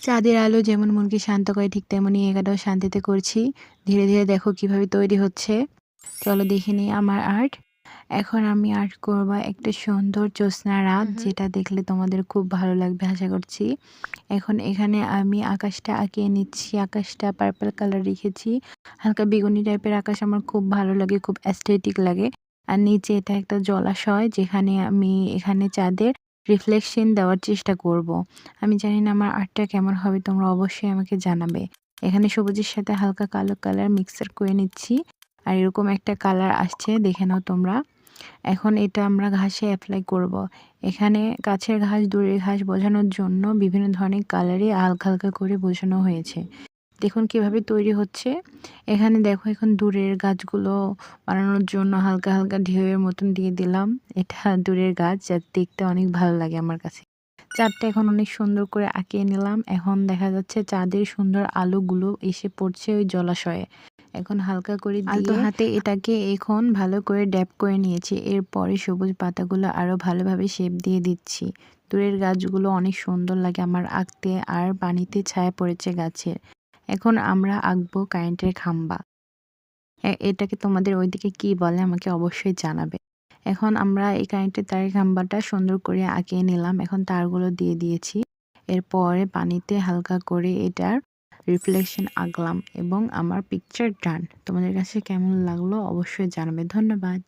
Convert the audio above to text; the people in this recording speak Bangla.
চাঁদের আলো যেমন মনকে শান্ত করে ঠিক তেমনি এটাও শান্তিতে করছি। ধীরে ধীরে দেখো কিভাবে তৈরি হচ্ছে। চলো দেখে নিই আমার আর্ট। এখন আমি আর্ট করব একটা সুন্দর জ্যোৎস্না রাত, হুম, হুম। যেটা দেখলে তোমাদের খুব ভালো লাগবে আশা করছি। এখন এখানে আমি আকাশটা আঁকিয়ে নিচ্ছি। আকাশটা পার্পল কালার রেখেছি। হালকা বেগুনি টাইপের আকাশ আমার খুব ভালো লাগে, খুব অ্যাস্থেটিক লাগে। আর নিচে এটা একটা জলাশয়, যেখানে আমি এখানে চাঁদের রিফ্লেকশন দেওয়ার চেষ্টা করব। আমি জানি না আমার আর্টটা কেমন হবে, তোমরা অবশ্যই আমাকে জানাবে। এখানে সবুজের সাথে হালকা কালো কালার মিক্সার করে নিচ্ছি। আর এরকম একটা কালার আসছে, দেখে নাও তোমরা। এখন এটা আমরা ঘাসে এপ্লাই করব। এখানে গাছের ঘাস, দূরের ঘাস বোঝানোর জন্য বিভিন্ন ধরনের কালারে হালকা হালকা করে বোঝানো হয়েছে। দেখুন কিভাবে তৈরি হচ্ছে। এখানে দেখো এখন দূরের গাছগুলো বানানোর জন্য হালকা হালকা ঢেউয়ের মতন দিয়ে দিলাম। এটা দূরের গাছ, যাতে দেখতে অনেক ভালো লাগে আমার কাছে। চাঁদটা এখন অনেক সুন্দর করে আঁকিয়ে নিলাম। এখন দেখা যাচ্ছে চাঁদের সুন্দর আলোগুলো এসে পড়ছে ওই জলাশয়ে। এখন হালকা করে আলতো হাতে এটাকে এখন ভালো করে ড্যাপ করে নিয়েছি। এরপরে সবুজ পাতাগুলো আরো ভালোভাবে শেপ দিয়ে দিচ্ছি। দূরের গাছগুলো অনেক সুন্দর লাগে আমার আঁকতে, আর পানিতে ছায়া পড়েছে গাছের। এখন আমরা আঁকবো কারেন্টের খাম্বা। এটাকে তোমাদের ওইদিকে কি বলে আমাকে অবশ্যই জানাবে। এখন আমরা এই কারেন্টের তারের খাম্বাটা সুন্দর করে আঁকিয়ে নিলাম। এখন তারগুলো দিয়ে দিয়েছি। এরপরে পানিতে হালকা করে এটার রিফ্লেকশন আঁকলাম এবং আমার পিকচার ডান। তোমাদের কাছে কেমন লাগলো অবশ্যই জানাবে। ধন্যবাদ।